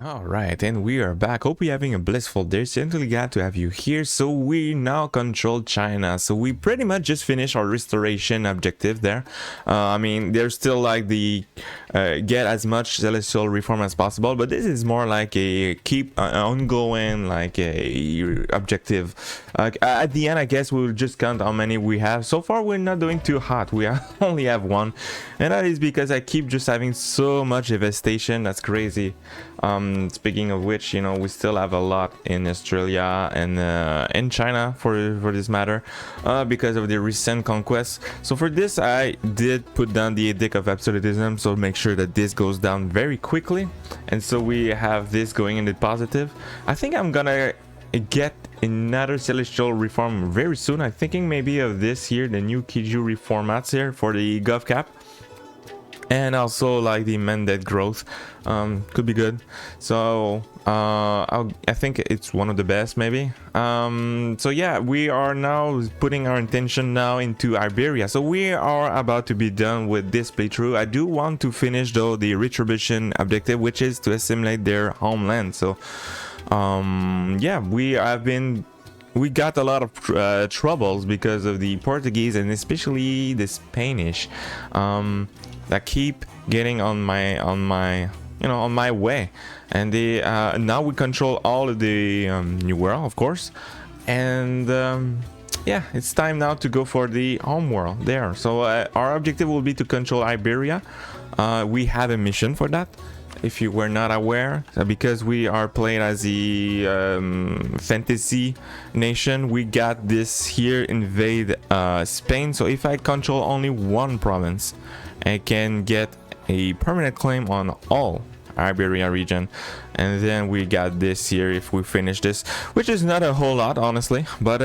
All right, and we are back. Hope you're having a blissful day. Certainly glad to have you here. So we now control China. So we pretty much just finished our restoration objective there. I mean, there's still like the get as much celestial reform as possible, but this is more like a keep ongoing like a objective. At the end, I guess we'll just count how many we have. So far, we're not doing too hot. We only have one, and that is because I keep just having so much devastation. That's crazy. Speaking of which, you know, we still have a lot in Australia and in China for this matter, because of the recent conquests. So for this, I did put down the edict of absolutism, so make sure that this goes down very quickly, and so we have this going in the positive. I think I'm gonna get another celestial reform very soon. I'm thinking maybe of this here, the new Kiju reformats here for the gov cap. And also like the mandate growth could be good. So I think it's one of the best maybe. So yeah, we are now putting our intention now into Iberia. So we are about to be done with this playthrough. I do want to finish though the Retribution objective, which is to assimilate their homeland. So yeah, we got a lot of troubles because of the Portuguese and especially the Spanish that keep getting on my way, and they now we control all of the new world, of course, and yeah, it's time now to go for the home world there. So our objective will be to control Iberia. We have a mission for that, if you were not aware, because we are playing as the fantasy nation. We got this here invade Spain. So if I control only one province, I can get a permanent claim on all Iberia region, and then we got this here if we finish this, which is not a whole lot honestly, but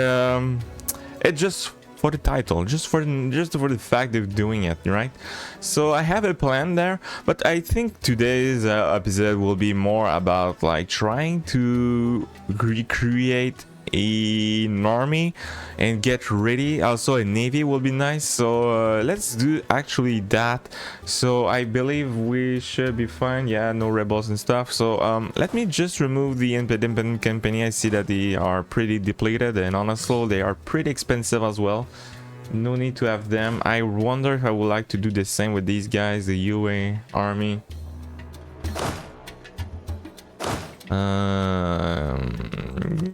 it's just for the title, just for the fact of doing it, right? So I have a plan there, but I think today's episode will be more about like trying to recreate an army and get ready. Also a navy will be nice, so let's do actually that. So I believe we should be fine. Yeah, no rebels and stuff. So let me just remove the independent company. I see that they are pretty depleted, and honestly they are pretty expensive as well. No need to have them. I wonder if I would like to do the same with these guys, the UA army.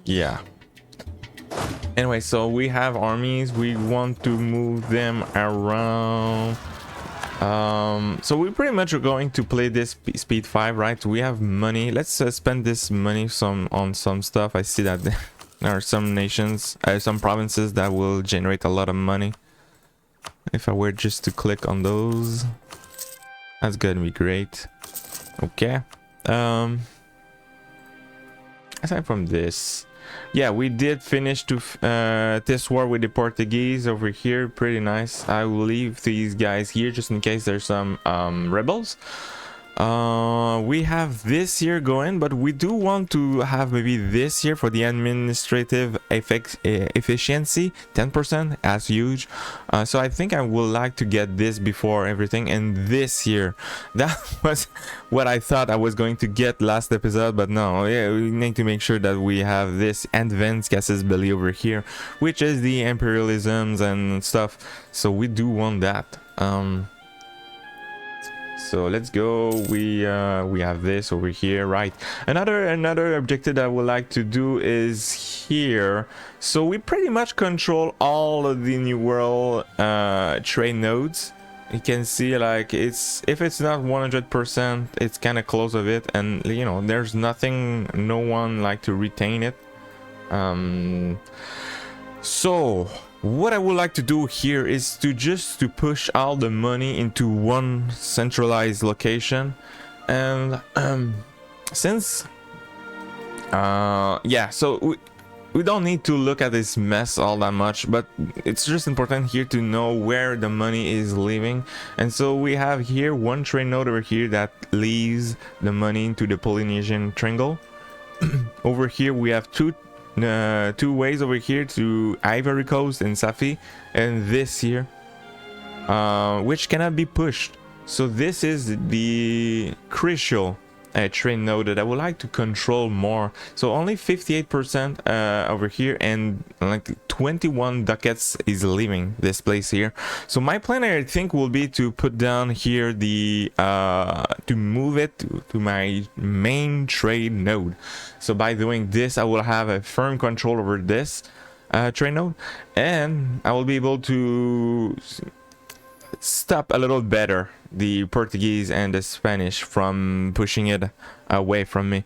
Yeah. Anyway, so we have armies. We want to move them around. So we pretty much are going to play this speed 5, right? We have money. Let's spend this money on some stuff. I see that there are some nations, some provinces that will generate a lot of money. If I were just to click on those, that's gonna be great. Okay. Aside from this, yeah, we did finish this war with the Portuguese over here. Pretty nice. I will leave these guys here just in case there's some rebels. We have this here going, but we do want to have maybe this here for the administrative efficiency 10%. That's huge. So I think I would like to get this before everything, and this here, that was what I thought I was going to get last episode, but no. Yeah, we need to make sure that we have this advanced casus belli over here, which is the imperialisms and stuff. So we do want that. So let's go. We have this over here, right? Another objective that I would like to do is here. So we pretty much control all of the new world trade nodes. You can see like if it's not 100%, it's kind of close of it, and you know there's no one like to retain it. So what I would like to do here is to push all the money into one centralized location, and since yeah, so we don't need to look at this mess all that much, but it's just important here to know where the money is leaving. And so we have here one trade node over here that leaves the money into the Polynesian Triangle. Over here we have two ways over here to Ivory Coast and Safi, and this here which cannot be pushed. So this is the crucial a trade node that I would like to control more. So only 58% over here, and like 21 ducats is leaving this place here. So my plan, I think, will be to put down here the to move it to my main trade node. So by doing this, I will have a firm control over this trade node, and I will be able to stop a little better the Portuguese and the Spanish from pushing it away from me.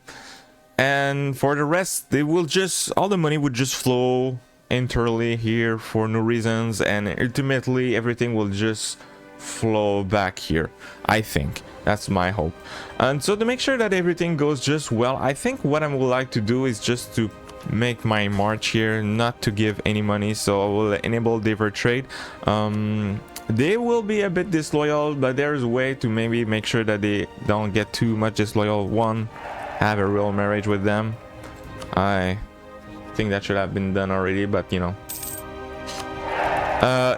And for the rest, they will just, all the money would just flow internally here for no reasons, and ultimately everything will just flow back here. I think that's my hope. And so to make sure that everything goes just well, I think what I would like to do is just to make my march here, not to give any money. So I will enable divert trade. They will be a bit disloyal, but there's a way to maybe make sure that they don't get too much disloyal. One, have a real marriage with them. I think that should have been done already, but you know.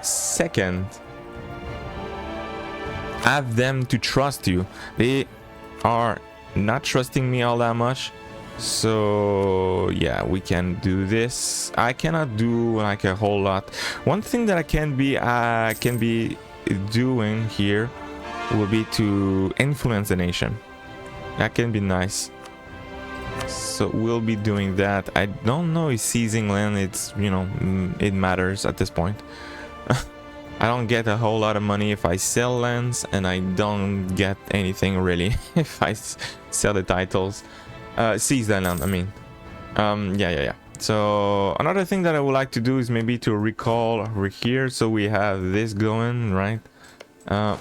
Second, have them to trust you. They are not trusting me all that much. So yeah, we can do this. I cannot do like a whole lot. One thing that I can be doing here will be to influence the nation. That can be nice. So we'll be doing that. I don't know if seizing land, it's, you know, it matters at this point. I don't get a whole lot of money if I sell lands, and I don't get anything really if I sell the titles. Seize that land, I mean. Yeah. So another thing that I would like to do is maybe to recall over here, so we have this going, right? To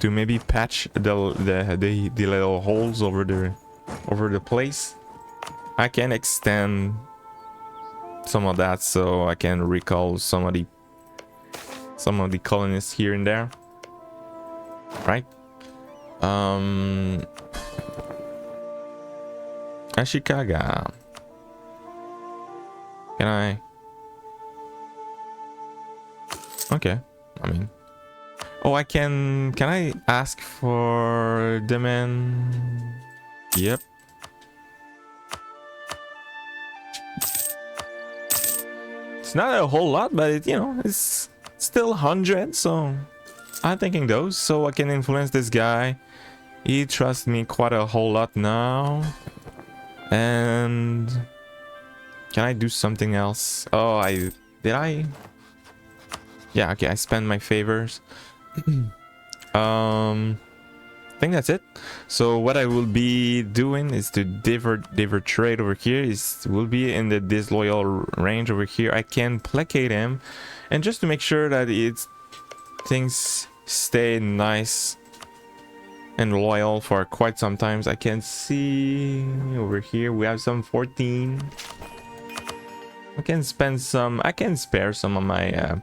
maybe patch the little holes over the place. I can extend some of that, so I can recall some of the colonists here and there, right? Ashikaga. Can I? Okay. I mean. Oh, I can. Can I ask for demand? Yep. It's not a whole lot, but it, you know, it's still 100. So I'm thinking those. So I can influence this guy. He trusts me quite a whole lot now. And can I do something else? Oh, did I? Yeah, okay, I spend my favors. I think that's it. So what I will be doing is to divert trade over here. Will be in the disloyal range over here. I can placate him, and just to make sure that things stay nice and loyal for quite some times. I can see over here we have some 14. I can spare some of my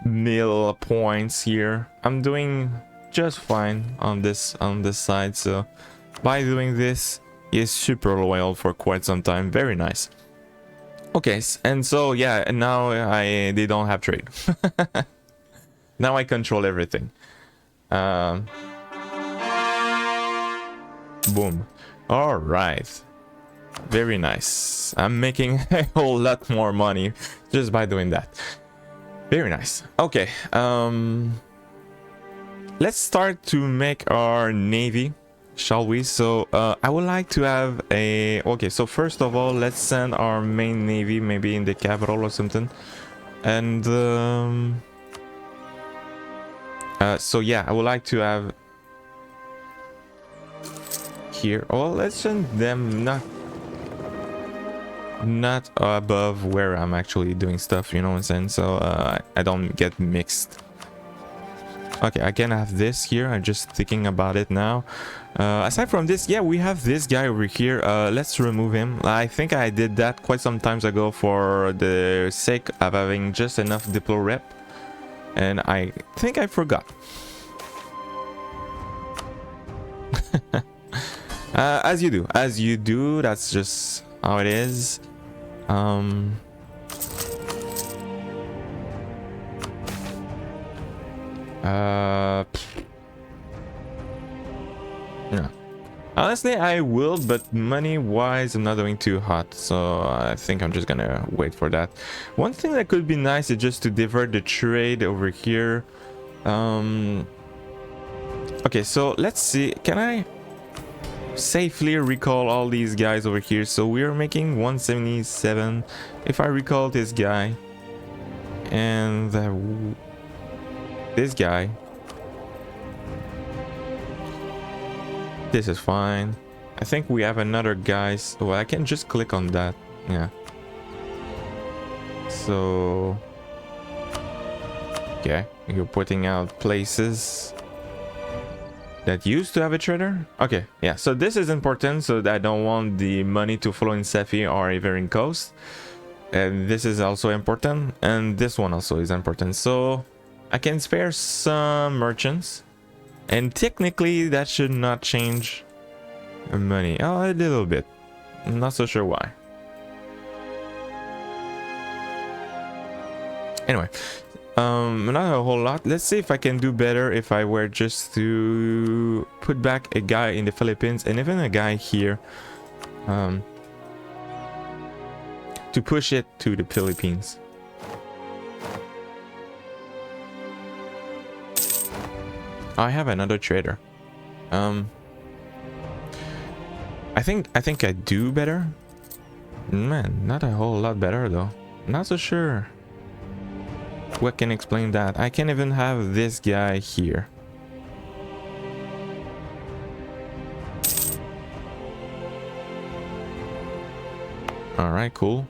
mill points here. I'm doing just fine on this side, so by doing this, he is super loyal for quite some time. Very nice. Okay, and so yeah, and now they don't have trade. Now I control everything. Boom. All right, very nice. I'm making a whole lot more money just by doing that. Very nice. Okay, let's start to make our navy, shall we? So I would like to have a, okay, so first of all, let's send our main navy maybe in the capital or something. And so yeah, I would like to have here. Oh, let's send them not above where I'm actually doing stuff, you know what I'm saying? So I don't get mixed. Okay, I can have this here. I'm just thinking about it now. Aside from this, yeah, we have this guy over here. Let's remove him. I think I did that quite some times ago for the sake of having just enough diplo rep, and I think I forgot. As you do, that's just how it is. Yeah. Honestly, I will, but money-wise, I'm not doing too hot, so I think I'm just gonna wait for that. One thing that could be nice is just to divert the trade over here. Okay, so let's see. Can I safely recall all these guys over here? So we are making 177. If I recall this guy and this guy. This is fine. I think we have another guys. Oh, I can just click on that. Yeah. So okay, you're putting out places that used to have a trader. Okay, yeah. So this is important. So that I don't want the money to flow in Sephi or Iverian Coast. And this is also important. And this one also is important. So I can spare some merchants. And technically that should not change money. Oh, a little bit. I'm not so sure why. Anyway, not a whole lot. Let's see if I can do better if I were just to put back a guy in the Philippines and even a guy here. To push it to the Philippines. I have another trader. I think I do better. Man, not a whole lot better though. Not so sure. What can explain that? I can even have this guy here. All right, cool.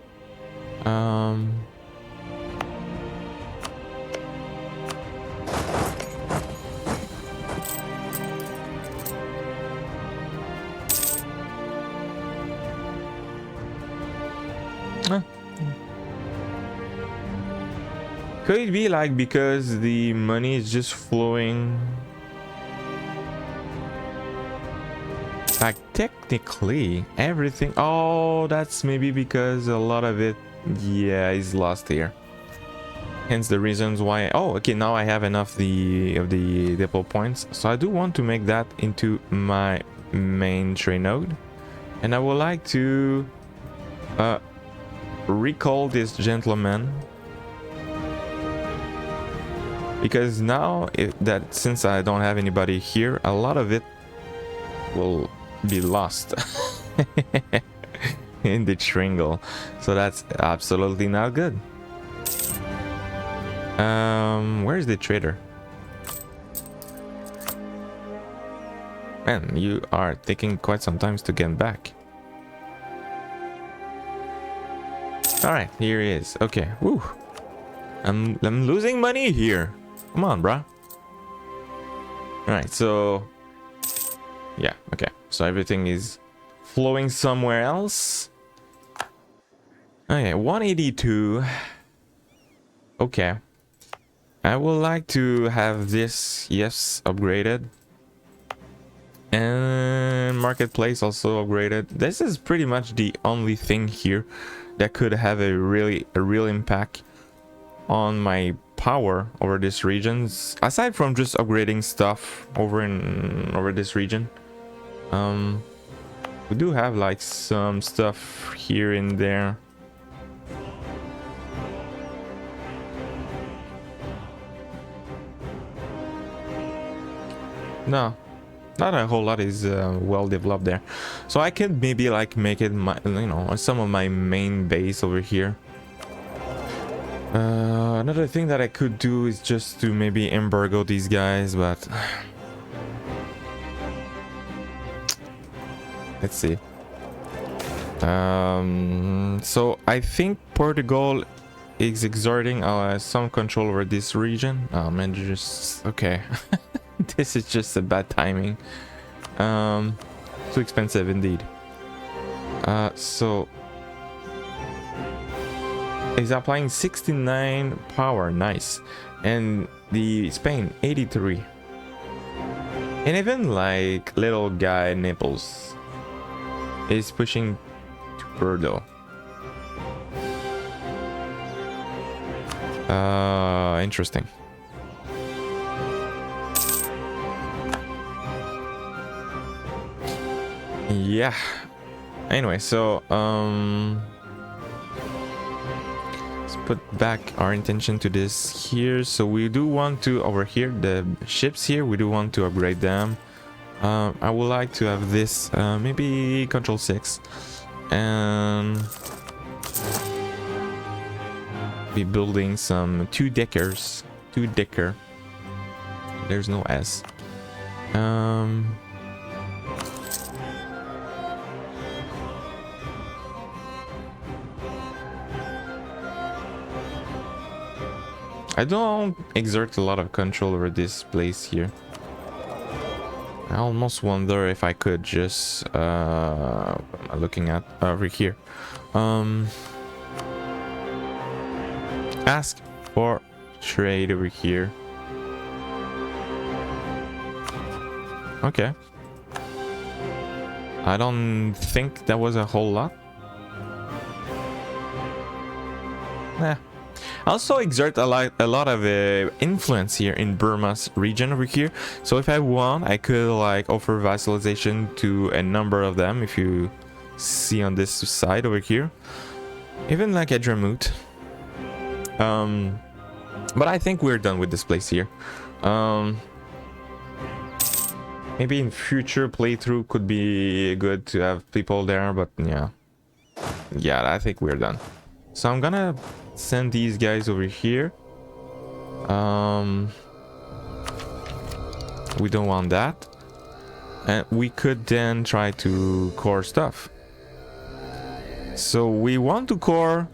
Could it be like because the money is just flowing? Like technically everything. Oh, that's maybe because a lot of it, yeah, is lost here. Hence the reasons why. Oh, okay. Now I have enough of the depot points, so I do want to make that into my main trade node, and I would like to recall this gentleman. Because now, since I don't have anybody here, a lot of it will be lost in the tringle. So that's absolutely not good. Where's the trader? Man, you are taking quite some time to get back. Alright, here he is. Okay, woo. I'm losing money here. Come on, bruh. Alright, so yeah, okay. So everything is flowing somewhere else. Okay, 182. Okay. I would like to have this, yes, upgraded. And marketplace also upgraded. This is pretty much the only thing here that could have a real impact on my power over this region, aside from just upgrading stuff over this region. We do have like some stuff here and there. No, not a whole lot is well developed there, so I could maybe like make it my, you know, some of my main base over here. Another thing that I could do is just to maybe embargo these guys, but let's see. So I think Portugal is exerting some control over this region. Oh man, just okay. This is just a bad timing. Too expensive indeed. So he's applying 69 power, nice, and the Spain 83, and even like little guy Naples is pushing to Bordeaux. Interesting. Yeah. Anyway, so let's put back our intention to this here. So we do want to, over here, the ships here, we do want to upgrade them. I would like to have this, maybe Control 6, and be building some two-decker. There's no S. I don't exert a lot of control over this place here. I almost wonder if I could just what am I looking at over here? Ask for trade over here. Okay. I don't think that was a whole lot. Nah. I also exert a lot of influence here in Burma's region over here. So if I want, I could like offer vassalization to a number of them. If you see on this side over here, even like Edramut. But I think we're done with this place here. Maybe in future playthrough could be good to have people there, but yeah, I think we're done. So I'm gonna send these guys over here. We don't want that, and we could then try to core stuff. So we want to core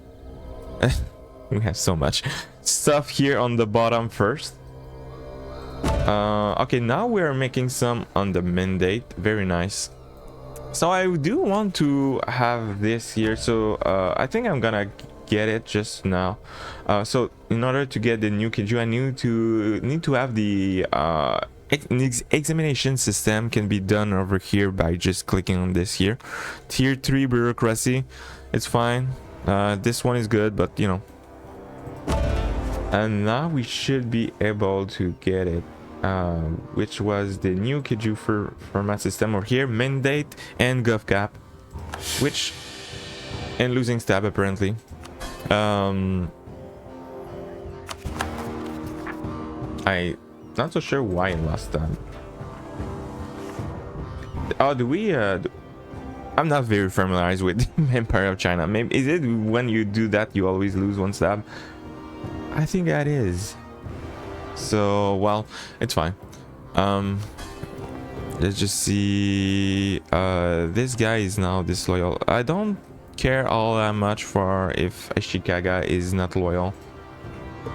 we have so much stuff here on the bottom first. Okay, now we're making some on the mandate. Very nice. So I do want to have this here, so I think I'm gonna get it just now. So in order to get the new Kiju, I need to have the examination system can be done over here by just clicking on this here. Tier 3 bureaucracy, it's fine. This one is good, but you know. And now we should be able to get it, which was the new Kiju format system over here, mandate and govcap, which, and losing stab apparently. I'm not so sure why I lost that. Oh, do we I'm not very familiarized with Empire of China. Maybe is it when you do that you always lose one stab? I think that is. So well, it's fine. Let's just see. This guy is now disloyal. I don't care all that much for if Ashikaga is not loyal.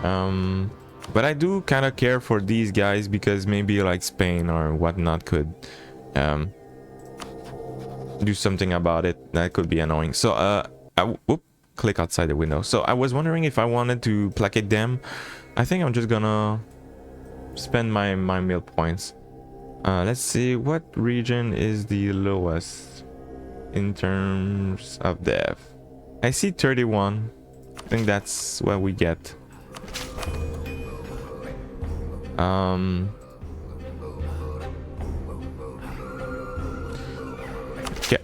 But I do kind of care for these guys because maybe like Spain or whatnot could do something about it. That could be annoying. So click outside the window. So I was wondering if I wanted to placate them. I think I'm just gonna spend my meal points. Let's see, what region is the lowest in terms of dev? I see 31. I think that's what we get. Okay.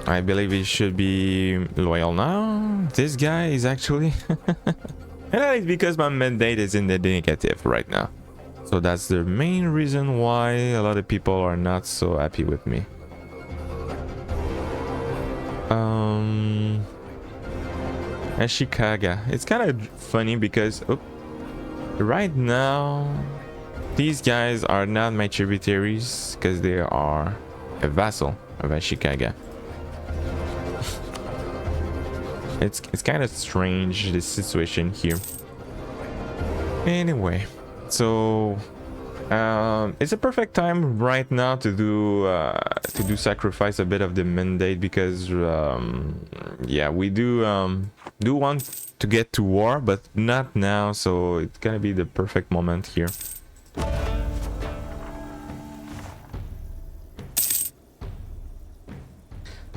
I believe he should be loyal now. This guy is actually and that is because my mandate is in the negative right now. So that's the main reason why a lot of people are not so happy with me. Ashikaga. It's kind of funny because right now these guys are not my tributaries because they are a vassal of Ashikaga. It's kind of strange, this situation here. Anyway, so it's a perfect time right now to do sacrifice a bit of the mandate because yeah, we do want to get to war, but not now, so it's gonna be the perfect moment here.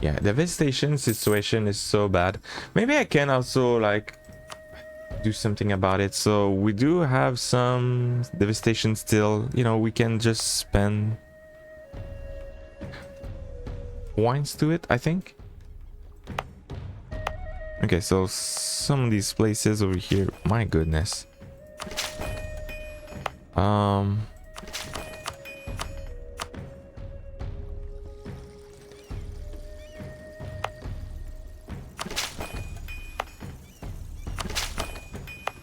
Yeah, the devastation situation is so bad. Maybe I can also like do something about it. So we do have some devastation still, you know, we can just spend. points to it, I think. Okay, so some of these places over here, my goodness.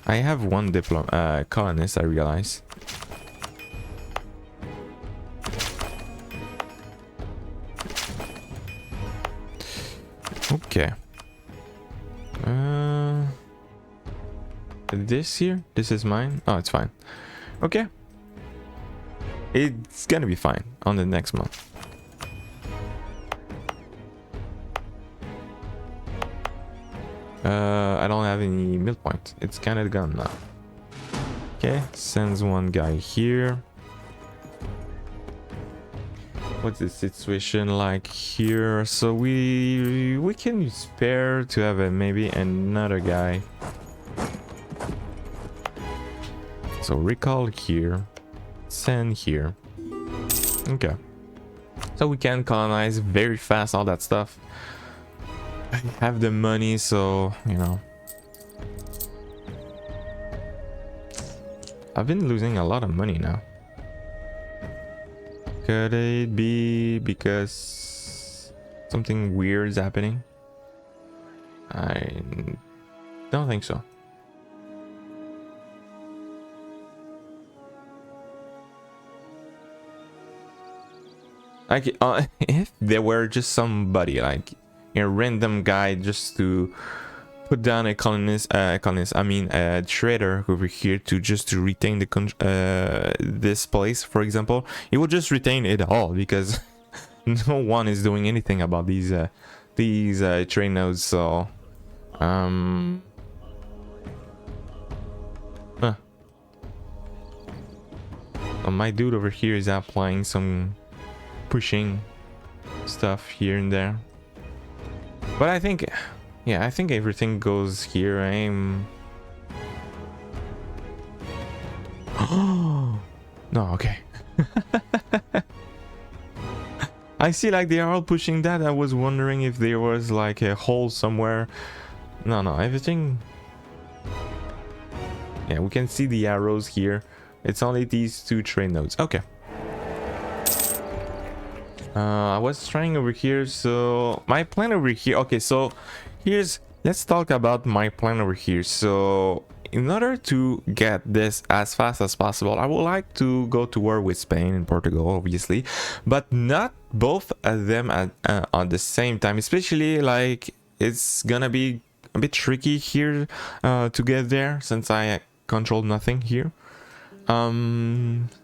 I have one colonist, I realize. Okay. This here? This is mine? Oh, it's fine. Okay. It's gonna be fine on the next month. I don't have any mill point. It's kind of gone now. Okay, sends one guy here. What's the situation like here? So we can spare to have maybe another guy. So recall here, send here. Okay. So we can colonize very fast, all that stuff. I have the money, so you know. I've been losing a lot of money now. Could it be because something weird is happening? I don't think so. Like, if there were just somebody, like a random guy, just to put down a a trader over here to retain the this place, for example, he will just retain it all because no one is doing anything about these trade nodes. So my dude over here is applying some pushing stuff here and there, but I think, yeah, I think everything goes here. I'm no, okay. I see, like, they are all pushing that. I was wondering if there was like a hole somewhere. No, everything, yeah, we can see the arrows here. It's only these two trade nodes. Okay. I was trying over here, so my plan over here. Okay, so let's talk about my plan over here. So in order to get this as fast as possible, I would like to go to war with Spain and Portugal, obviously, but not both of them at the same time. Especially, like, it's gonna be a bit tricky here to get there, since I control nothing here.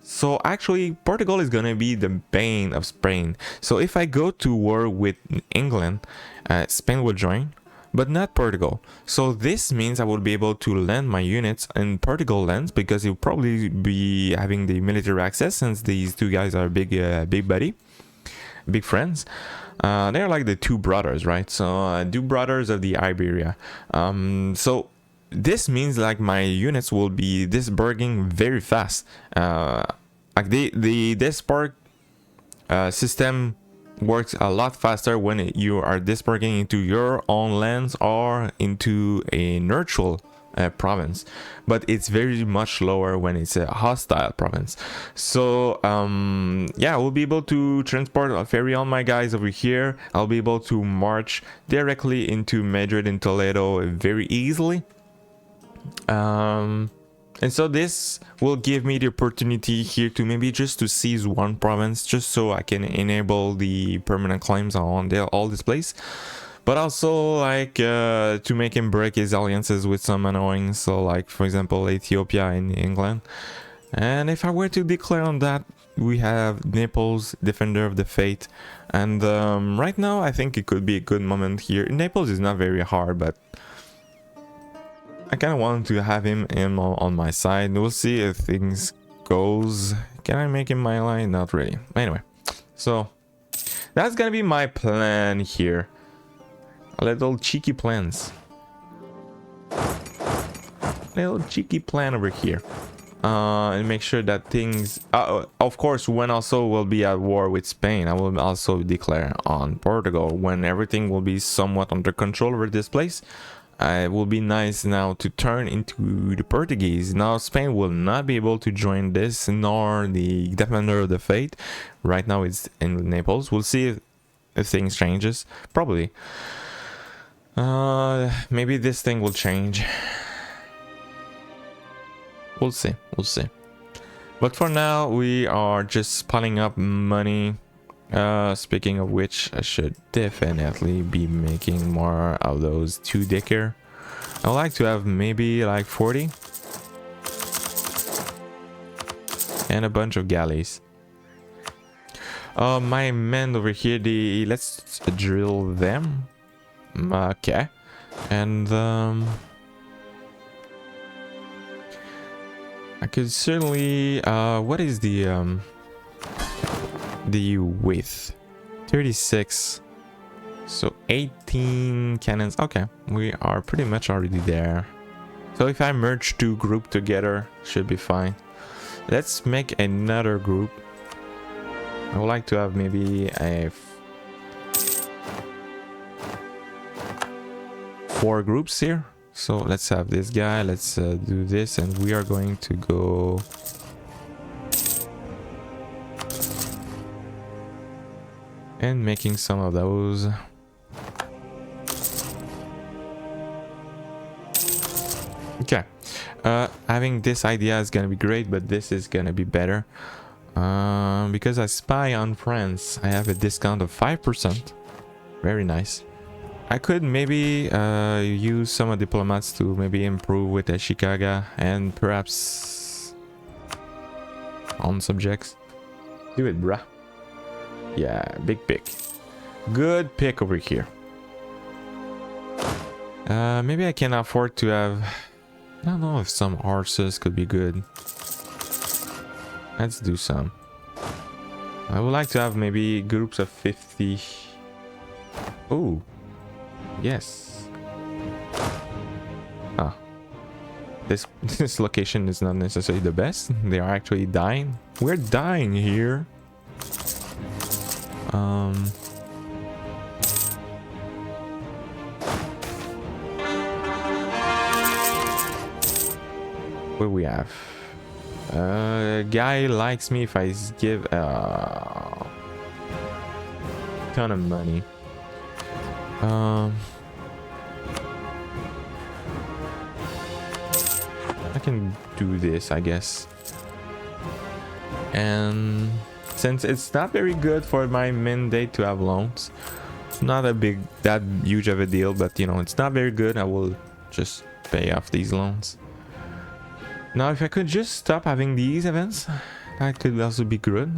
So actually Portugal is gonna be the bane of Spain. So if I go to war with England, Spain will join, but not Portugal. So this means I will be able to land my units in Portugal lands, because it will probably be having the military access, since these two guys are big friends. They're like the two brothers, right? So two brothers of the Iberia. So this means, like, my units will be disburging very fast. Like the disburg system works a lot faster when you are disburging into your own lands or into a neutral province, but it's very much lower when it's a hostile province. So yeah, we'll be able to transport a ferry on my guys over here. I'll be able to march directly into Madrid and Toledo very easily. And so this will give me the opportunity here to maybe just to seize one province, just so I can enable the permanent claims on all this place, but also, like, to make him break his alliances with some annoying, so like, for example, Ethiopia and England. And if I were to declare on that, we have Naples, Defender of the Faith, and right now I think it could be a good moment here. Naples is not very hard, but I kind of want to have him on my side. We'll see if things goes. Can I make him my ally? Not really. Anyway, so that's gonna be my plan here. A little cheeky plans. Little cheeky plan over here. and make sure that things of course, when also will be at war with Spain, I will also declare on Portugal when everything will be somewhat under control over this place. It will be nice now to turn into the Portuguese. Now Spain will not be able to join this, nor the Defender of the Faith. Right now it's in Naples. We'll see if things changes. Probably. Maybe this thing will change. We'll see. We'll see. But for now, we are just piling up money. Speaking of which, I should definitely be making more of those 2-decker. I would like to have maybe like 40. And a bunch of galleys. My men over here, let's drill them. Okay. And I could certainly what is the width? 36. So 18 cannons. Okay, we are pretty much already there. So if I merge 2 groups together, should be fine. Let's make another group. I would like to have maybe a 4 groups here. So let's have this guy, let's do this, and we are going to go and making some of those. Okay, having this idea is gonna be great, but this is gonna be better because I spy on France. I have a discount of 5%. Very nice. I could maybe use some of diplomats to maybe improve with the Chicago and perhaps on subjects. Do it, bruh. Yeah, big pick. Good pick over here. Maybe I can afford to have... I don't know if some horses could be good. Let's do some. I would like to have maybe groups of 50. Oh. Yes. Ah. This location is not necessarily the best. They are actually dying. We're dying here. What we have? Guy likes me if I give a ton of money. I can do this, I guess. And since it's not very good for my mandate to have loans, it's not that huge of a deal, but you know, it's not very good. I will just pay off these loans. Now, if I could just stop having these events, that could also be good.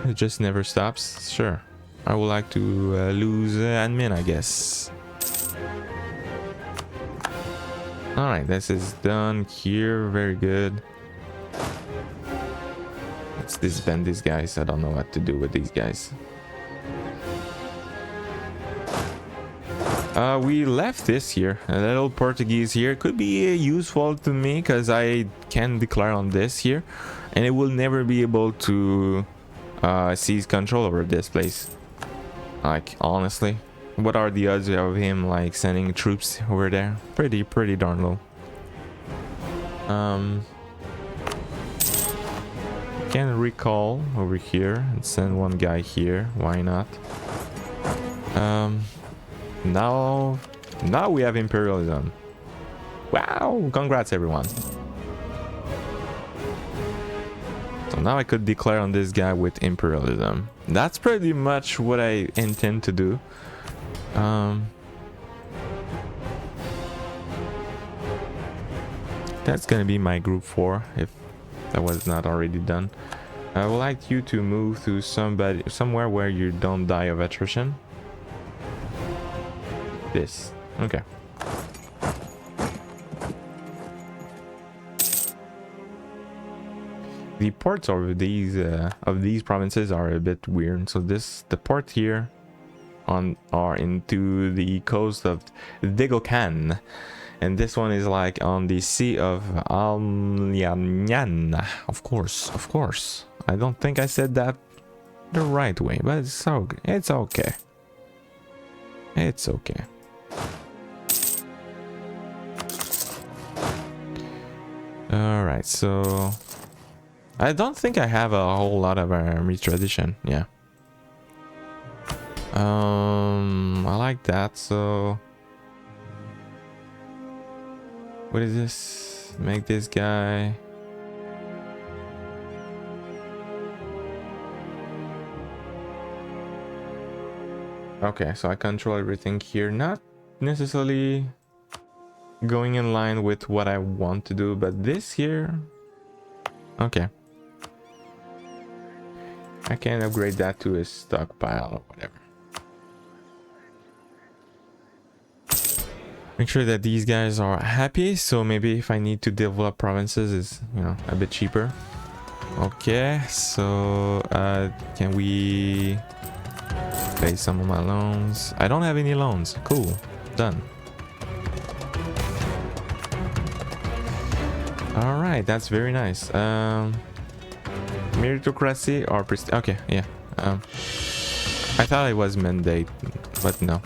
It just never stops. Sure. I would like to lose admin, I guess. Alright, this is done here. Very good. Let's disband these guys. I don't know what to do with these guys. We left this here. A little Portuguese here. Could be useful to me because I can declare on this here. And it will never be able to seize control over this place. Like, honestly, what are the odds of him like sending troops over there? Pretty darn low. Can recall over here and send one guy here. Why not? Now we have imperialism. Wow, congrats everyone. So now I could declare on this guy with imperialism. That's pretty much what I intend to do. That's gonna be my group 4 if that was not already done. I would like you to move to somewhere where you don't die of attrition. This. Okay. The ports of these provinces are a bit weird. So the port here on or into the coast of Degokan. And this one is like on the Sea of Alnyan. Of course. I don't think I said that the right way, but it's okay. It's okay. It's okay. Alright, so I don't think I have a whole lot of Retribution. Yeah. I like that, so what is this? Make this guy. Okay, so I control everything here. Not necessarily going in line with what I want to do, but this here, okay. I can upgrade that to a stockpile or whatever. Make sure that these guys are happy, so maybe if I need to develop provinces, it's, you know, a bit cheaper. Okay, so can we pay some of my loans? I don't have any loans. Cool, done. All right, that's very nice. Meritocracy or prestige? Okay, yeah. I thought it was mandate, but no.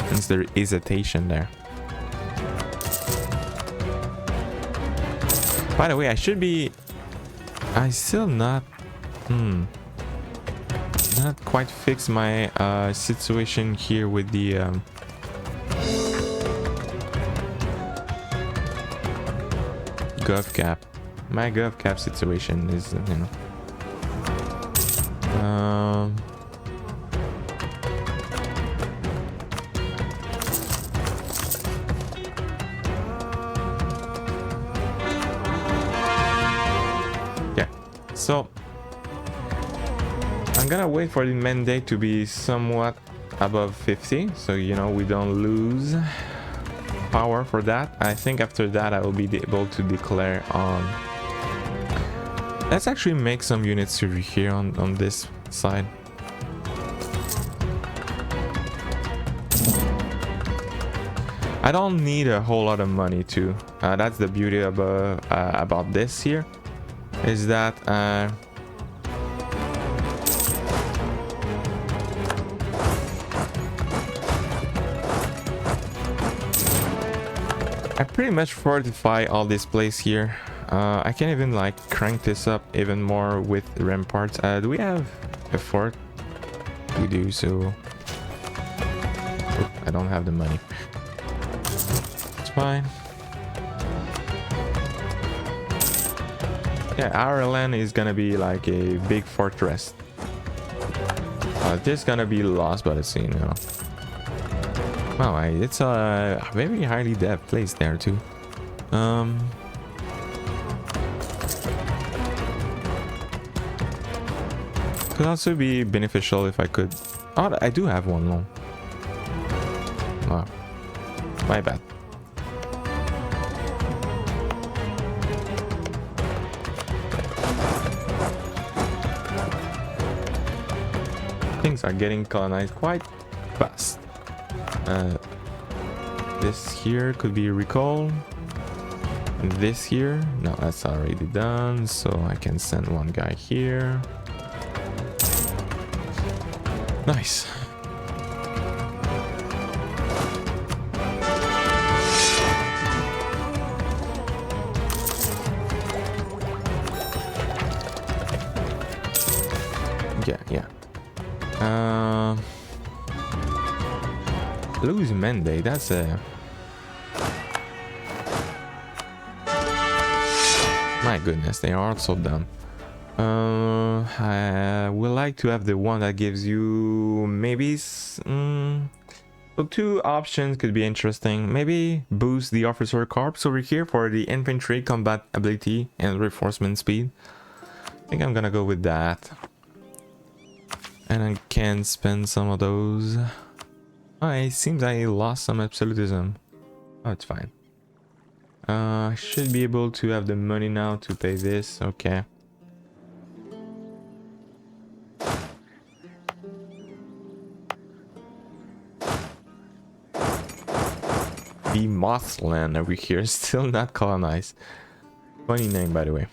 Since there is hesitation there. By the way, I should be. I still not. Not quite fix my situation here with the. Gov cap. My gov cap situation is, you know. Yeah. So I'm gonna wait for the mandate to be somewhat above 50, so you know we don't lose power for that. I think after that I will be able to declare on. Let's actually make some units over here on this side. I don't need a whole lot of money too. That's the beauty about this here, is that I pretty much fortify all this place here. I can even like crank this up even more with ramparts. Do we have a fort? We do, so I don't have the money. It's fine. Yeah, our land is gonna be like a big fortress. This is gonna be lost by the sea, you know. Wow, it's a very highly dev place there too. Could also be beneficial if I could. Oh, I do have one loan. Oh, my bad. Things are getting colonized quite fast. This here could be recall. And this here, no, that's already done. So I can send one guy here. Nice. Yeah. Lose mandate, that's a... My goodness, they are so dumb. I would like to have the one that gives you maybe... so two options could be interesting. Maybe boost the officer corps over here for the infantry combat ability and reinforcement speed. I think I'm gonna go with that. And I can spend some of those. Oh, it seems I lost some absolutism. Oh, it's fine. I should be able to have the money now to pay this. Okay. the Mothland over here. Still not colonized. Funny name, by the way.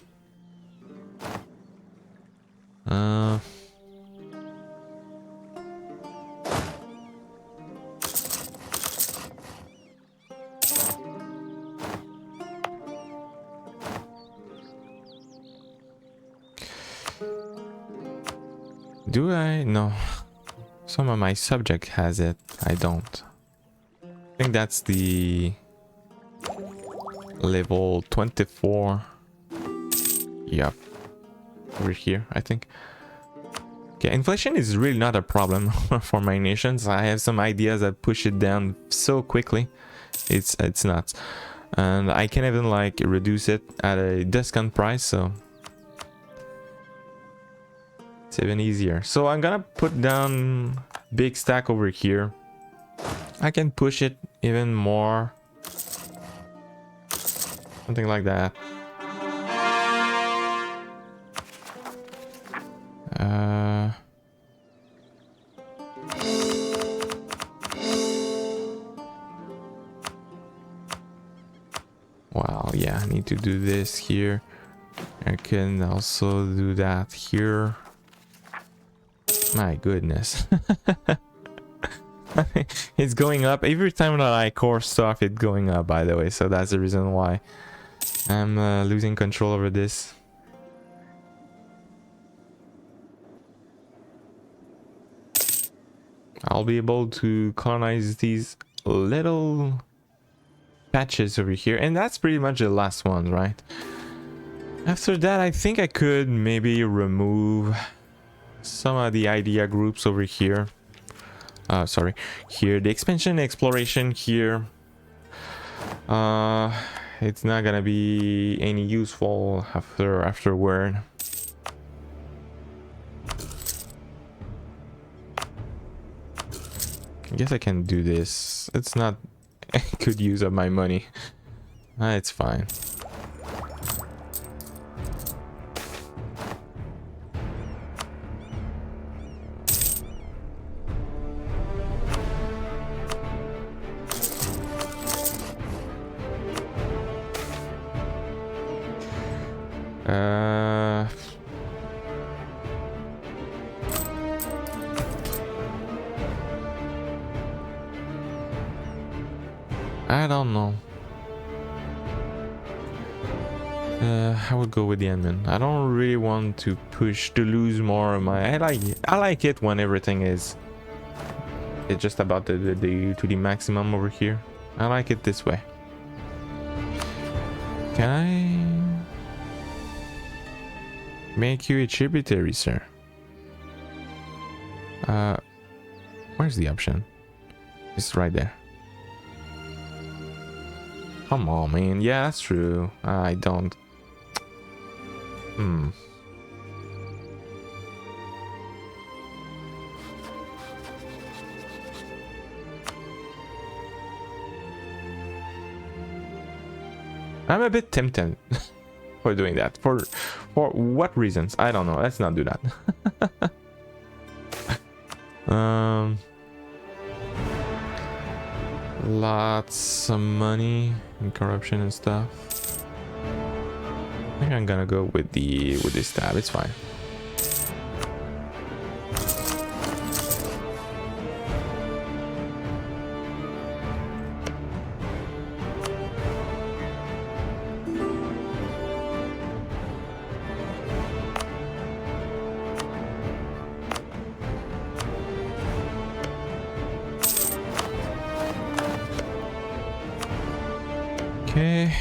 Do I? No. Some of my subject has it. I don't. I think that's the level 24. Yep. Over here, I think. Okay, inflation is really not a problem for my nations. I have some ideas that push it down so quickly. It's nuts. And I can even like reduce it at a discount price, so it's even easier. So I'm gonna put down big stack over here. I can push it even more. Something like that. Wow, yeah, I need to do this here. I can also do that here. My goodness. It's going up every time that I core stuff. It's going up, by the way, so that's the reason why I'm losing control over this. I'll be able to colonize these little patches over here, and that's pretty much the last one, right? After that, I think I could maybe remove some of the idea groups over here. Sorry, here the expansion exploration here. It's not gonna be any useful afterward. I guess I can do this. It's not a good use of my money. It's fine. I don't know. I would go with the admin. I don't really want to push to lose more of my. I like it when everything is. It's just about to the maximum over here. I like it this way. Can I make you a tributary, sir? Where's the option? It's right there. Come on, man. Yeah, that's true. I don't. I'm a bit tempted for doing that. For what reasons? I don't know. Let's not do that. Lots of money and corruption and stuff. I think I'm gonna go with this tab. It's fine. Okay.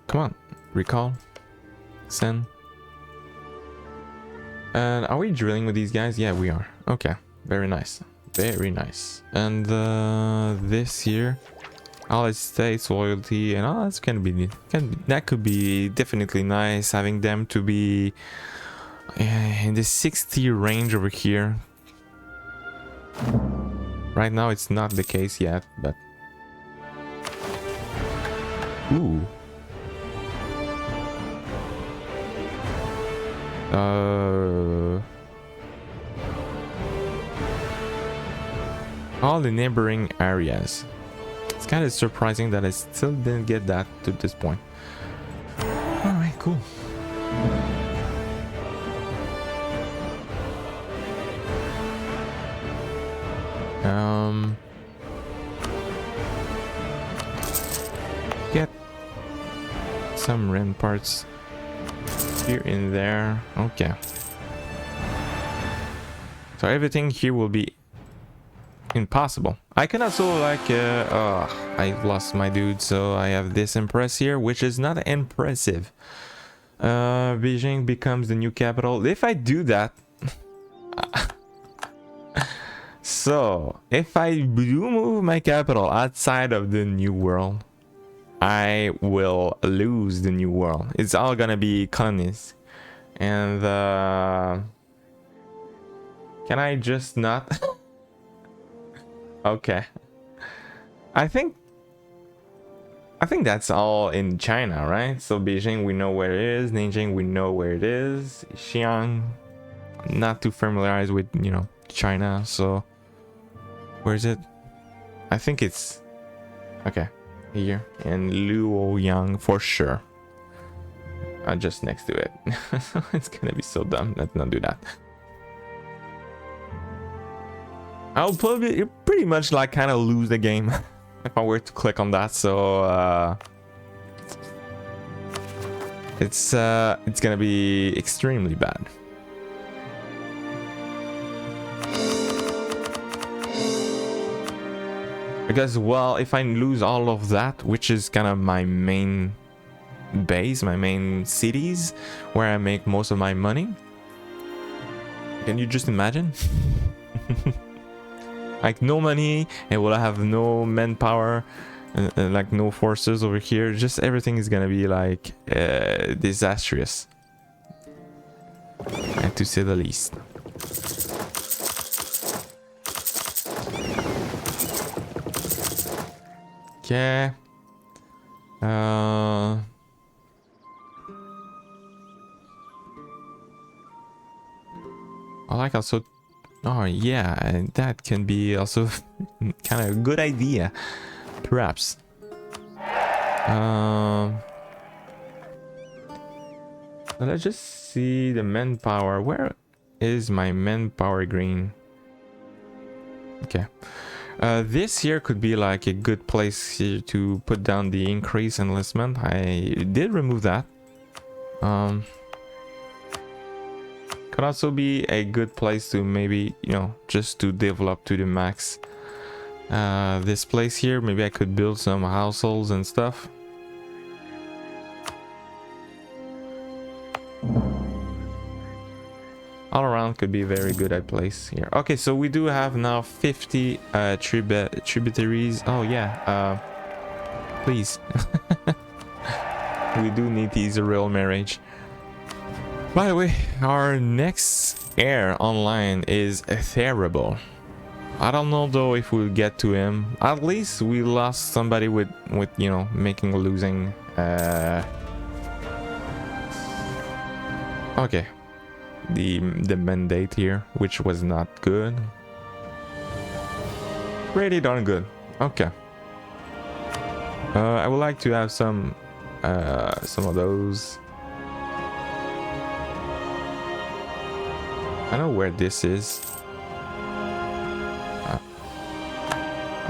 Come on. Recall. Send. And are we drilling with these guys? Yeah, we are. Okay. Very nice. Very nice. And this here. All estates, loyalty, and all that's that could be definitely nice, having them to be in the 60 range over here. Right now it's not the case yet, but ooh, all the neighboring areas. It's kind of surprising that I still didn't get that to this point. All right, cool. Get some ramparts here and there. Okay. So everything here will be impossible. I can also like I lost my dude, so I have this impress here, which is not impressive. Beijing becomes the new capital. If I do that so if I do move my capital outside of the new world, I will lose the new world. It's all gonna be colonies. And can I just not? Okay. I think that's all in China, right? So Beijing, we know where it is. Nanjing, we know where it is. Xi'an, not too familiarized with, you know, China. So where is it? I think it's okay here in Luoyang for sure. Just next to it. It's gonna be so dumb. Let's not do that. I'll probably pretty much like kind of lose the game if I were to click on that. So it's gonna be extremely bad. Because, well, if I lose all of that, which is kind of my main base, my main cities, where I make most of my money, can you just imagine? Like no money, and we'll have no manpower, like no forces over here. Just everything is gonna be like disastrous, and to say the least. Okay. I like also. Oh yeah, and that can be also kind of a good idea, perhaps. Let's just see the manpower. Where is my manpower green? Okay. This here could be like a good place here to put down the increase enlistment. I did remove that. Could also be a good place to maybe, you know, just to develop to the max. This place here, maybe I could build some households and stuff. All around could be a very good place here. Okay, so we do have now 50 tributaries. Oh yeah, please. We do need these real marriage. By the way, our next heir online is terrible. I don't know though if we'll get to him. At least we lost somebody with you know, making a losing. Okay, the mandate here, which was not good. Pretty darn good. Okay. I would like to have some of those. I know where this is.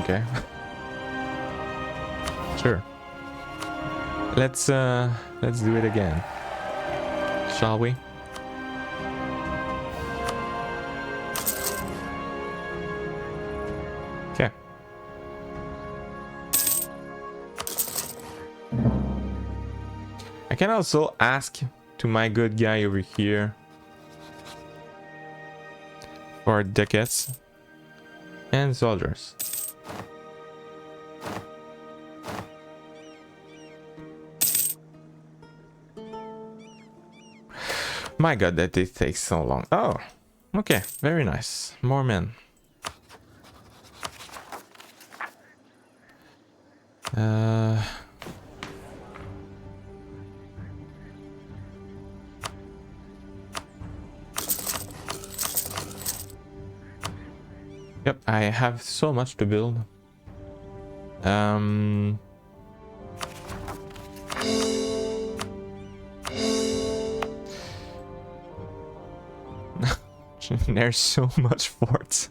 Okay. Sure. Let's do it again. Shall we? Okay. I can also ask to my good guy over here for ducats and soldiers. My god, that it takes so long. Oh, okay, very nice. More men. Yep, I have so much to build. There's so much forts.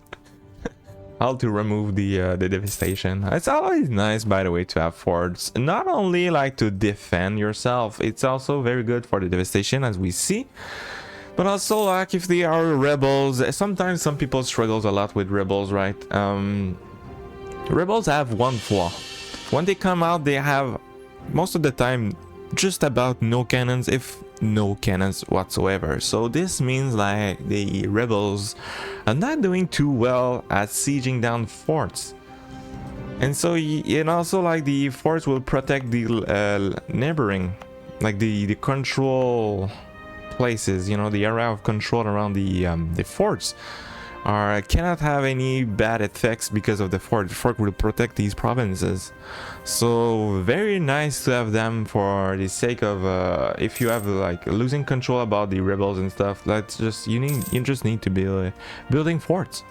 How to remove the devastation. It's always nice, by the way, to have forts. Not only like to defend yourself, it's also very good for the devastation, as we see. But also, like, if they are rebels, sometimes some people struggles a lot with rebels, right? Rebels have one flaw. When they come out, they have, most of the time, just about no cannons, if no cannons whatsoever. So this means like the rebels are not doing too well at sieging down forts. And so, and also like the forts will protect the neighboring, like the control places, you know, the area of control around the forts cannot have any bad effects because of the fort. The fort will protect these provinces. So very nice to have them for the sake of if you have like losing control about the rebels and stuff. That's just you just need to be building forts,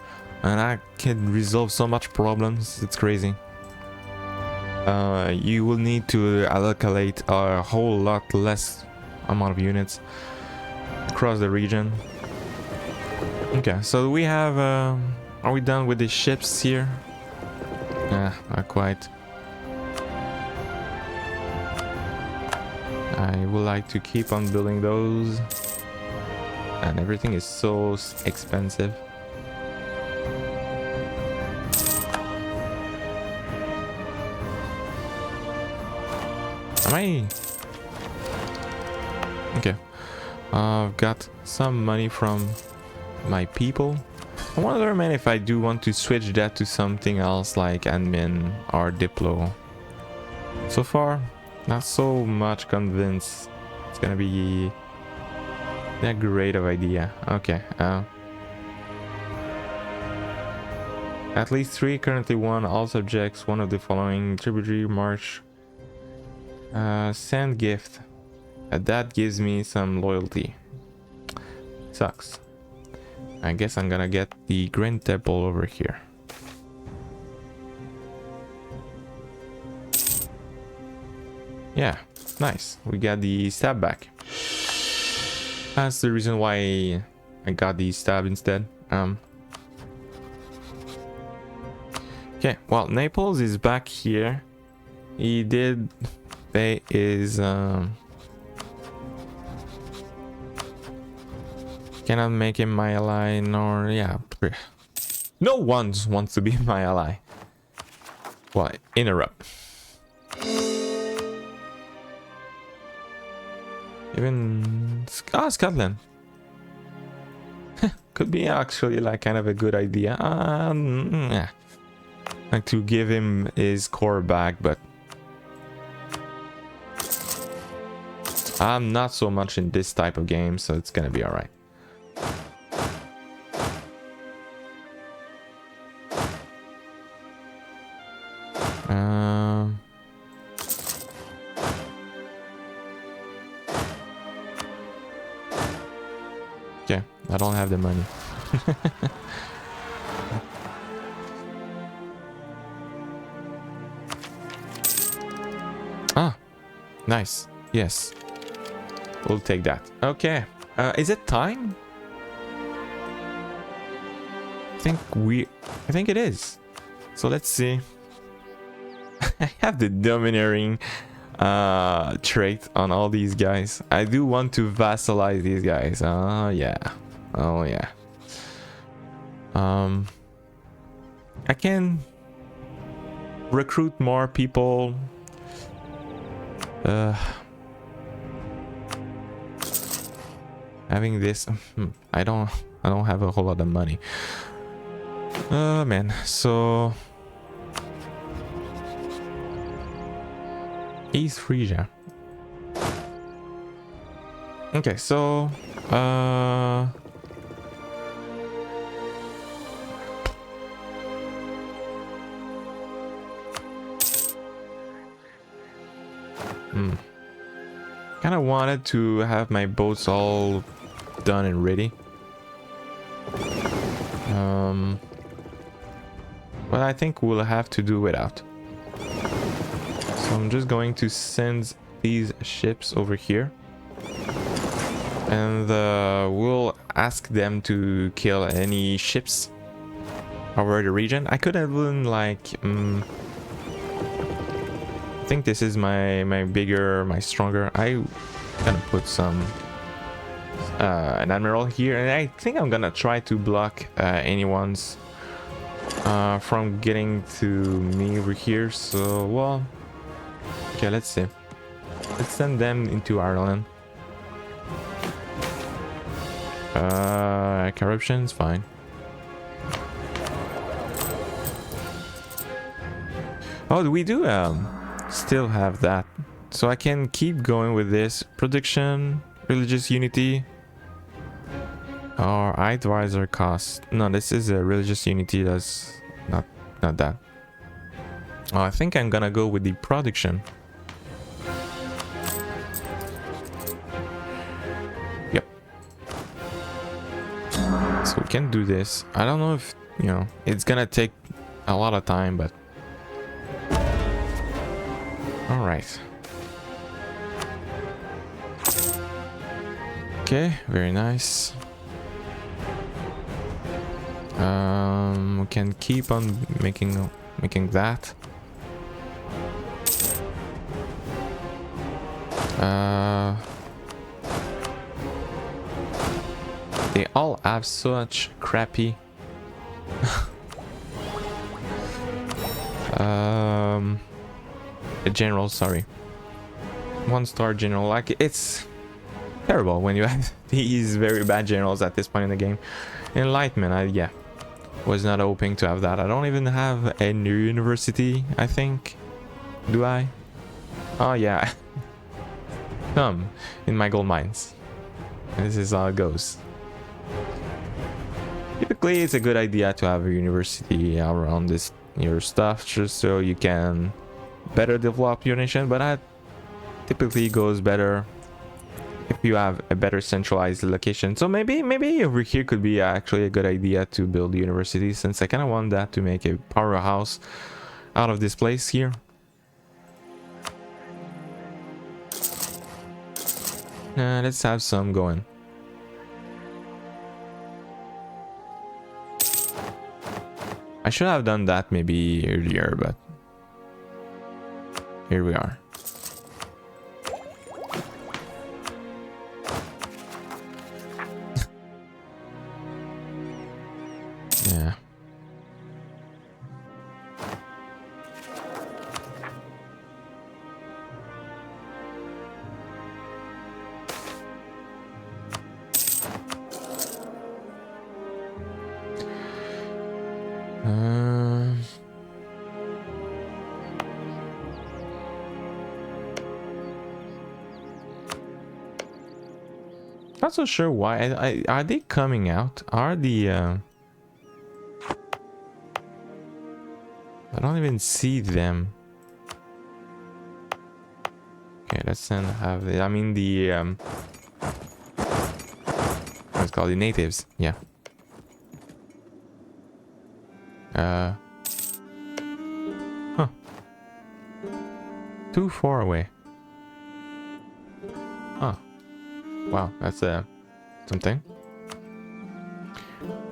and that can resolve so much problems. It's crazy. You will need to allocate a whole lot less amount of units across the region. Okay, so we have are we done with the ships here? Nah, not quite. I would like to keep on building those, and everything is so expensive. Am I okay? I've got some money from my people. I wonder, man, if I do want to switch that to something else like admin or diplo. So far, not so much convinced it's gonna be that great of idea. Okay, at least 3, currently 1, all subjects, one of the following: tributary, march, send gift. That gives me some loyalty. Sucks. I guess I'm gonna get the Grand Temple over here. Yeah, nice. We got the stab back. That's the reason why I got the stab instead. Okay, well, Naples is back here. He did pay his cannot make him my ally, nor yeah, no one wants to be my ally. Well, interrupt. Even Scotland could be actually like kind of a good idea. Yeah. Like to give him his core back, but I'm not so much in this type of game, so it's gonna be all right. Okay, I don't have the money. Ah, nice. Yes, we'll take that. Okay, is it time? I think it is. So let's see. I have the domineering trait on all these guys. I do want to vassalize these guys. Oh yeah. Oh yeah. I can recruit more people. Having this, I don't have a whole lot of money. Man, so East Frisia. Okay, so kind of wanted to have my boats all done and ready. but I think we'll have to do without. So I'm just going to send these ships over here, and we'll ask them to kill any ships over the region. I could have been like, I think this is my bigger, my stronger. I gonna put some an admiral here, and I think I'm gonna try to block anyone's from getting to me over here. So well, okay, let's see. Let's send them into Ireland. Corruption's fine. Oh, we do still have that, so I can keep going with this production, religious unity, or advisor cost. No, this is a religious unity. That's not that. Oh, I think I'm gonna go with the production. Yep. So we can do this. I don't know if, you know, it's gonna take a lot of time, but all right. Okay, very nice. We can keep on making that. They all have such crappy a general, sorry, 1-star general. Like, it's terrible when you have these very bad generals at this point in the game. Enlightenment, yeah, was not hoping to have that. I don't even have a new university, I think. Do I? Oh yeah. Come in my gold mines. This is how it goes. Typically it's a good idea to have a university around this your stuff, just so you can better develop your nation, but that typically goes better if you have a better centralized location. So maybe over here could be actually a good idea to build a university, since I kind of want that to make a powerhouse out of this place here. Let's have some going. I should have done that maybe earlier, but here we are. Yeah. Not so sure why. Are they coming out? Are the I don't even see them. Okay, let's then have the, I mean the what's called the natives. Yeah. Huh. Too far away. Huh. Wow, that's something.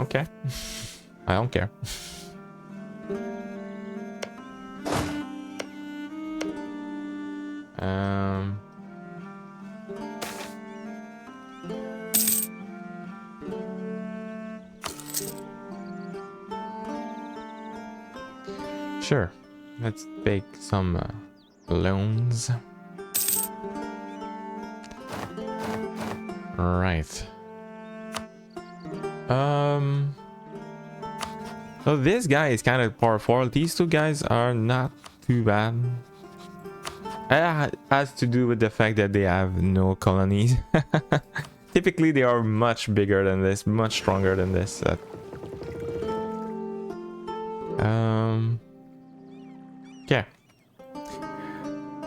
Okay. I don't care. Sure. Let's take some loans. Right. So this guy is kind of powerful. These two guys are not too bad. It has to do with the fact that they have no colonies. Typically they are much bigger than this, much stronger than this. Yeah.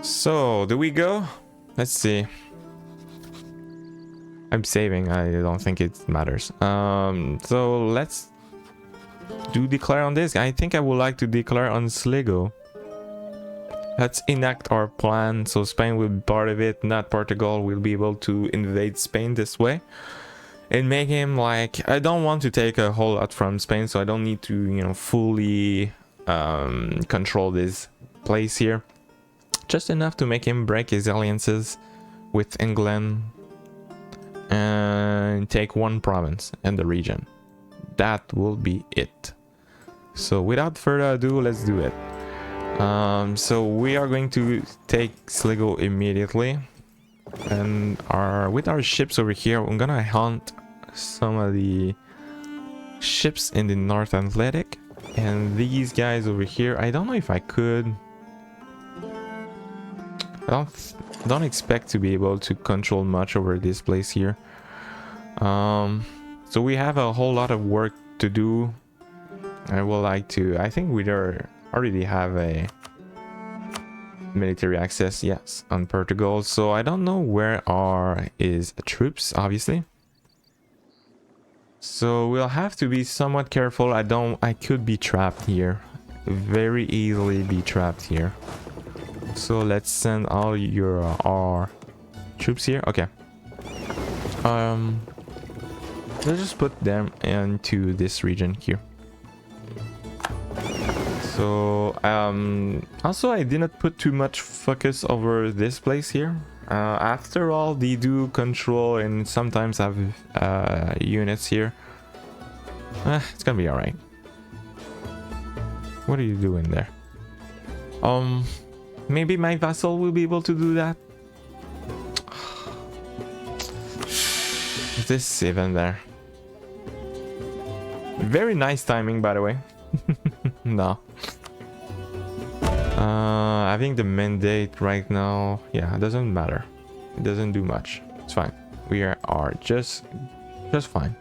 So do we go? Let's see. I'm saving. I don't think it matters. So let's do declare on this. I think I would like to declare on Sligo. Let's enact our plan. So Spain will be part of it, not Portugal. Will be able to invade Spain this way. And make him like, I don't want to take a whole lot from Spain, so I don't need to, you know, fully control this place here. Just enough to make him break his alliances with England and take one province in the region. That will be it. So without further ado, let's do it. So we are going to take Sligo immediately, and with our ships over here, I'm gonna hunt some of the ships in the North Atlantic, and these guys over here, I don't know if I could. I don't expect to be able to control much over this place here. So we have a whole lot of work to do. I would like to, I think we already have a military access, yes, on Portugal. So I don't know where is troops, obviously. So we'll have to be somewhat careful. I could be trapped here, very easily be trapped here. So let's send all our troops here. Okay. Let's just put them into this region here. So also I did not put too much focus over this place here. After all, they do control and sometimes have units here. It's gonna be all right. What are you doing there? Maybe my vassal will be able to do that. Is this even there? Very nice timing, by the way. No. Having the mandate right now, yeah, it doesn't matter. It doesn't do much. It's fine. We are just fine.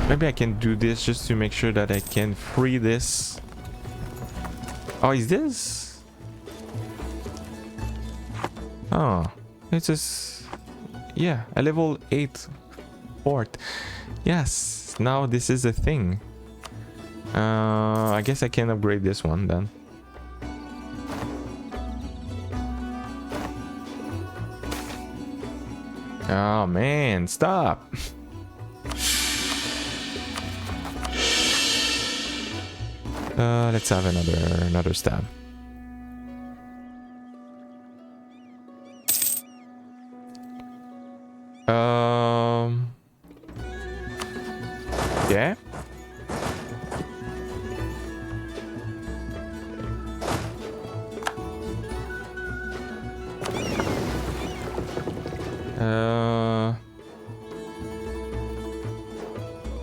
Maybe I can do this just to make sure that I can free this. Oh, is this? Oh, it's just, yeah, a level 8 fort. Yes, now this is a thing. I guess I can upgrade this one then. Oh man, stop. Let's have another stab. Yeah.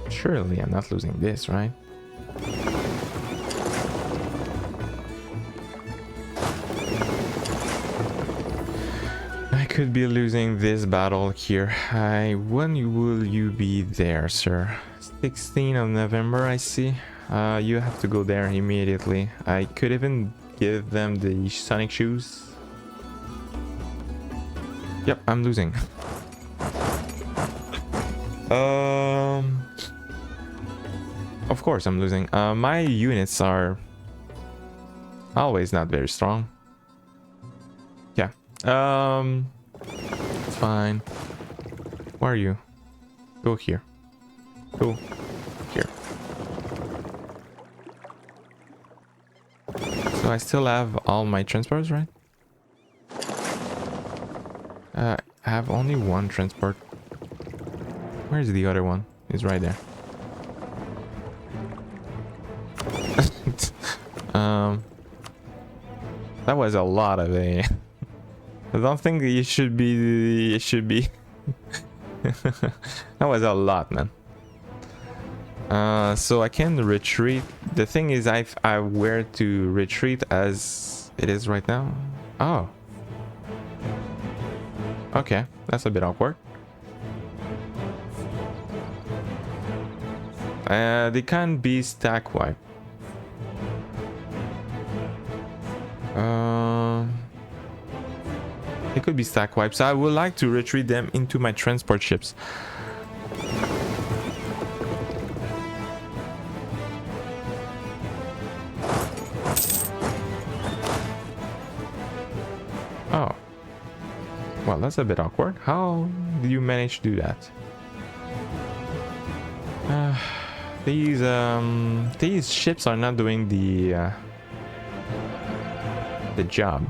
Surely I'm not losing this, right? I could be losing this battle here. When will you be there, sir? 16th of November, I see. You have to go there immediately. I could even give them the sonic shoes. Yep, I'm losing. Of course I'm losing. My units are always not very strong. Yeah. It's fine. Where are you? Go here. Go here. So I still have all my transports, right? I have only one transport. Where's the other one? It's right there. That was a lot of a. I don't think it should be. It should be. That was a lot, man. So I can retreat. The thing is, I where to retreat as it is right now. Oh. Okay, that's a bit awkward. They can't be stack wiped. It could be stack wipes. So I would like to retreat them into my transport ships. Oh. Well, that's a bit awkward. How do you manage to do that? These ships are not doing the job.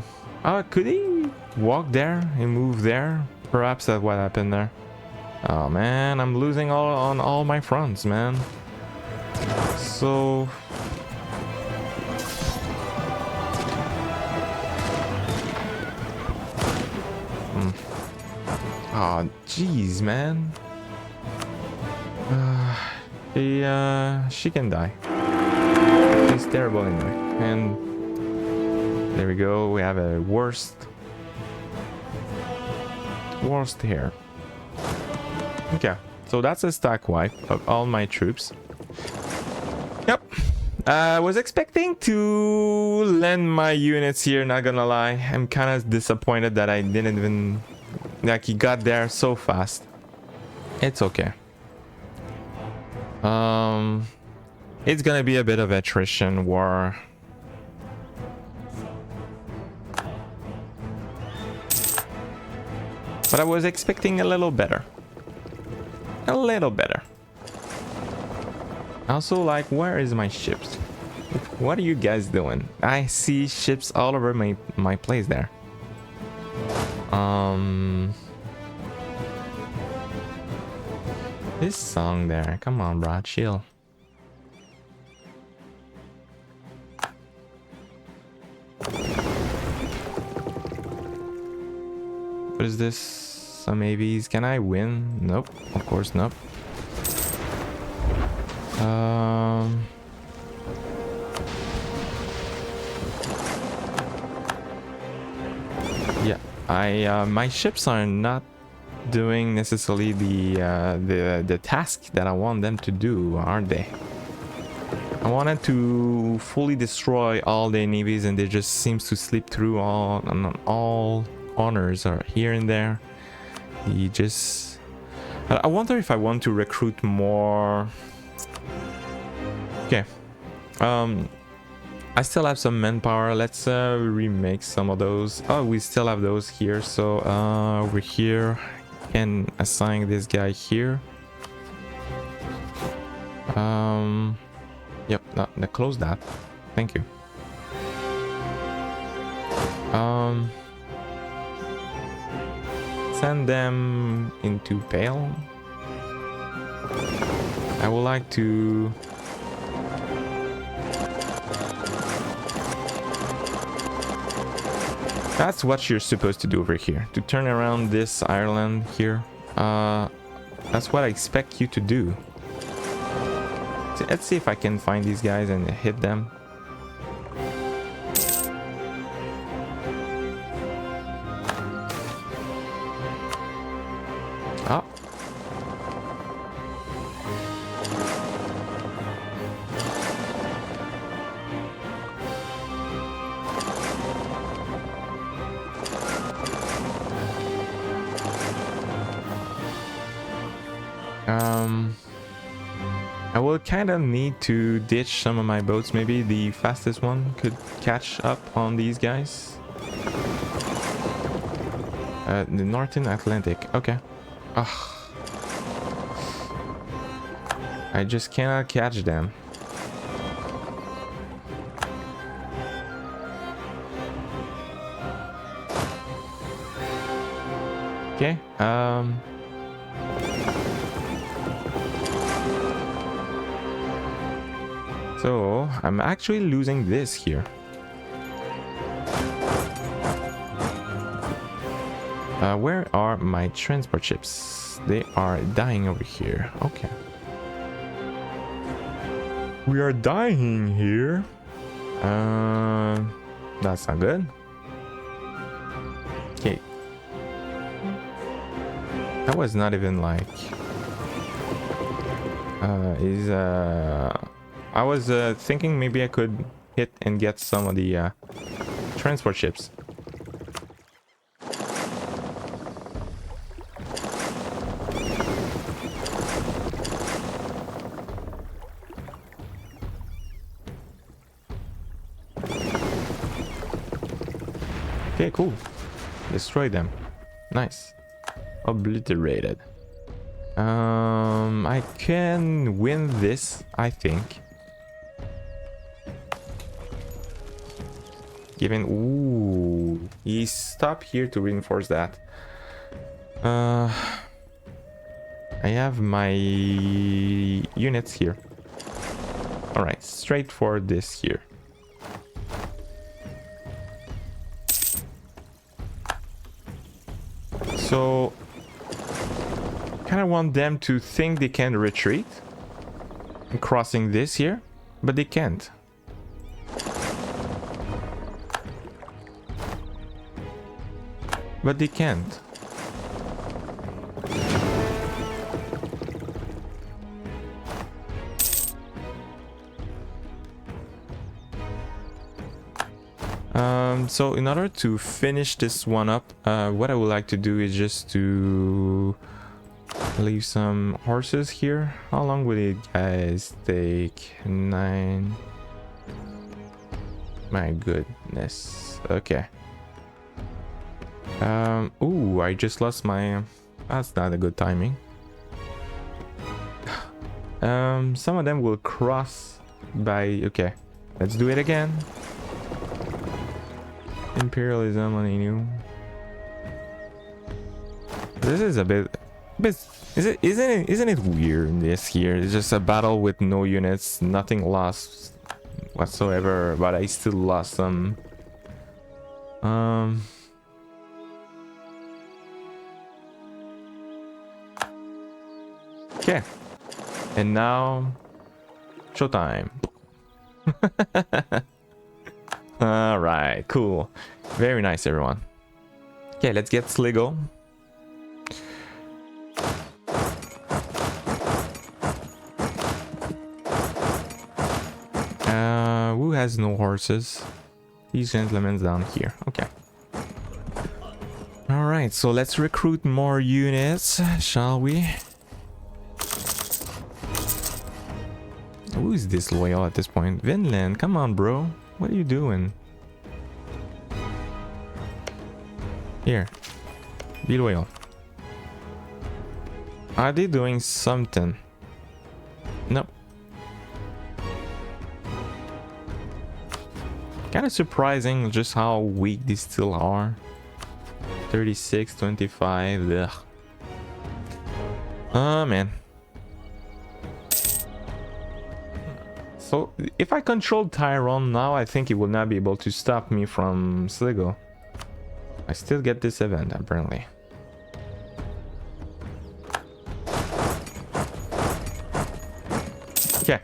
Could he walk there and move there? Perhaps that's what happened there. Oh man, I'm losing on all my fronts, man. So oh jeez, man. She can die. It's terrible anyway. And there we go. We have a worst here. Okay, so that's a stack wipe of all my troops. Yep. I was expecting to land my units here, not gonna lie. I'm kind of disappointed that I didn't even... Like, he got there so fast. It's okay. It's gonna be a bit of attrition war. But I was expecting a little better. A little better. Also, like, where is my ships? What are you guys doing? I see ships all over my place there. This song there. Come on, bro. Chill. What is this? Some AVs. Can I win? Nope. Of course not. Yeah. My ships are not doing necessarily the task that I want them to do, aren't they? I wanted to fully destroy all the navies, and they just seems to slip through all corners or here and there. He just... I wonder if I want to recruit more. Okay. I still have some manpower. Let's remake some of those. Oh, we still have those here. So over here, can assign this guy here. Yep. No, close that. Thank you. Send them into Pale. I would like to... That's what you're supposed to do over here. To turn around this Ireland here. That's what I expect you to do. So let's see if I can find these guys and hit them. Oh. I will kind of need to ditch some of my boats. Maybe the fastest one could catch up on these guys. The Northern Atlantic. Okay. Ugh. I just cannot catch them. Okay. So I'm actually losing this here. Where are my transport ships? They are dying over here. Okay. We are dying here. That's not good. Okay. That was not even like... I was thinking maybe I could hit and get some of the transport ships. Okay, cool. Destroy them. Nice. Obliterated. I can win this, I think. Given, ooh, he stopped here to reinforce that. I have my units here. All right, straight for this here. So, kind of want them to think they can retreat, crossing this here, but they can't. But they can't. So in order to finish this one up, what I would like to do is just to leave some horses here. How long would it guys take? 9. My goodness. Okay. Ooh, I just lost my... That's not a good timing. Some of them will cross by... Okay, let's do it again. Imperialism on EU. This is a bit... Isn't it weird this here? It's just a battle with no units, nothing lost whatsoever, but I still lost some. Okay. And now showtime. All right, cool. Very nice, everyone. Okay, let's get Sligo. Who has no horses? These gentlemen down here. Okay. All right, so let's recruit more units, shall we? Who is disloyal at this point? Vinland, come on, bro. What are you doing? Here. Be loyal. Are they doing something? Nope. Kind of surprising just how weak these still are. 36, 25. Ugh. Oh, man. So, if I control Tyrone now, I think he will not be able to stop me from Sligo. I still get this event, apparently. Okay.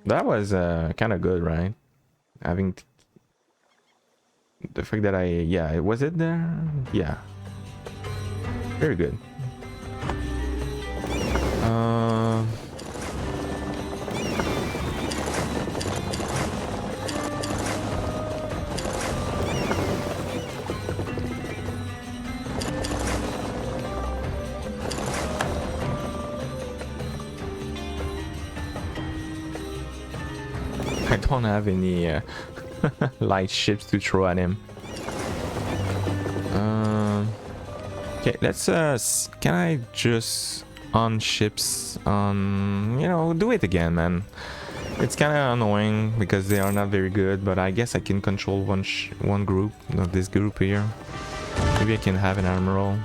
That was kind of good, right? Having the fact that yeah, was it there? Yeah. Very good. I don't have any light ships to throw at him. Okay, let's can I just on ships on, you know, do it again, man. It's kind of annoying because they are not very good, but I guess I can control one group, not this group here. Maybe I can have an admiral.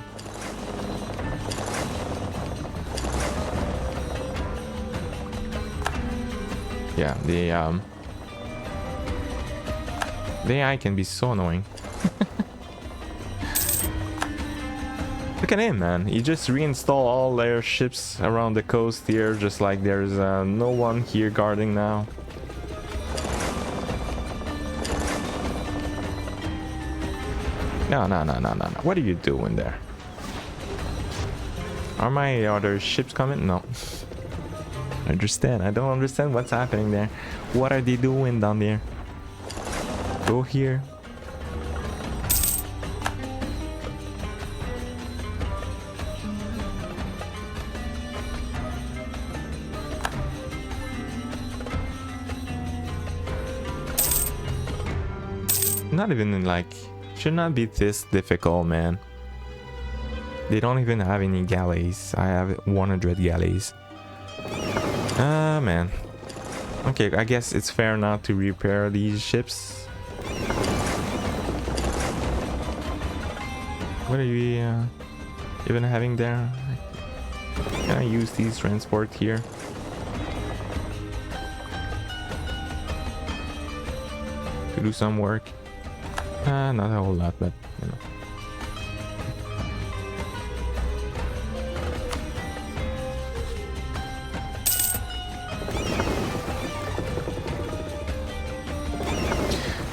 Yeah, the AI can be so annoying. Look at him, man. He just reinstalled all their ships around the coast here, just like there's no one here guarding now. No. What are you doing there? Are my other ships coming? No. I don't understand what's happening there. What are they doing down there? Go here. not even like, should not be this difficult, man. They don't even have any galleys. I have 100 galleys. Ah, man. Okay, I guess it's fair not to repair these ships. What are you even having there? Can I use these transport here? To do some work? Not a whole lot, but you know.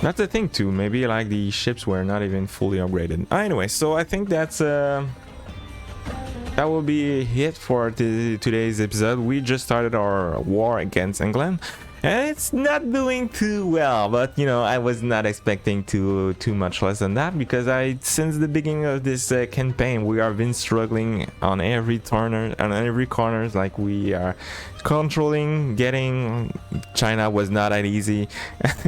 That's the thing too, maybe like the ships were not even fully upgraded. Anyway, so I think that's that will be it for today's episode. We just started our war against England and it's not doing too well, but you know, I was not expecting too much less than that, because since the beginning of this campaign we have been struggling on every corner, like we are controlling. Getting China was not that easy.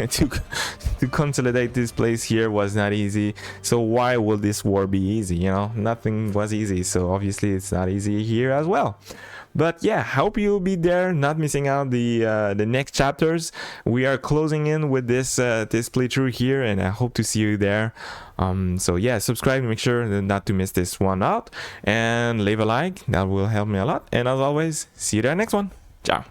to consolidate this place here was not easy, so why will this war be easy? You know, nothing was easy, so obviously it's not easy here as well. But yeah, hope you'll be there, not missing out the next chapters. We are closing in with this this playthrough here, and I hope to see you there. So yeah, subscribe, make sure not to miss this one out, and leave a like, that will help me a lot. And as always, see you there next one. Ciao.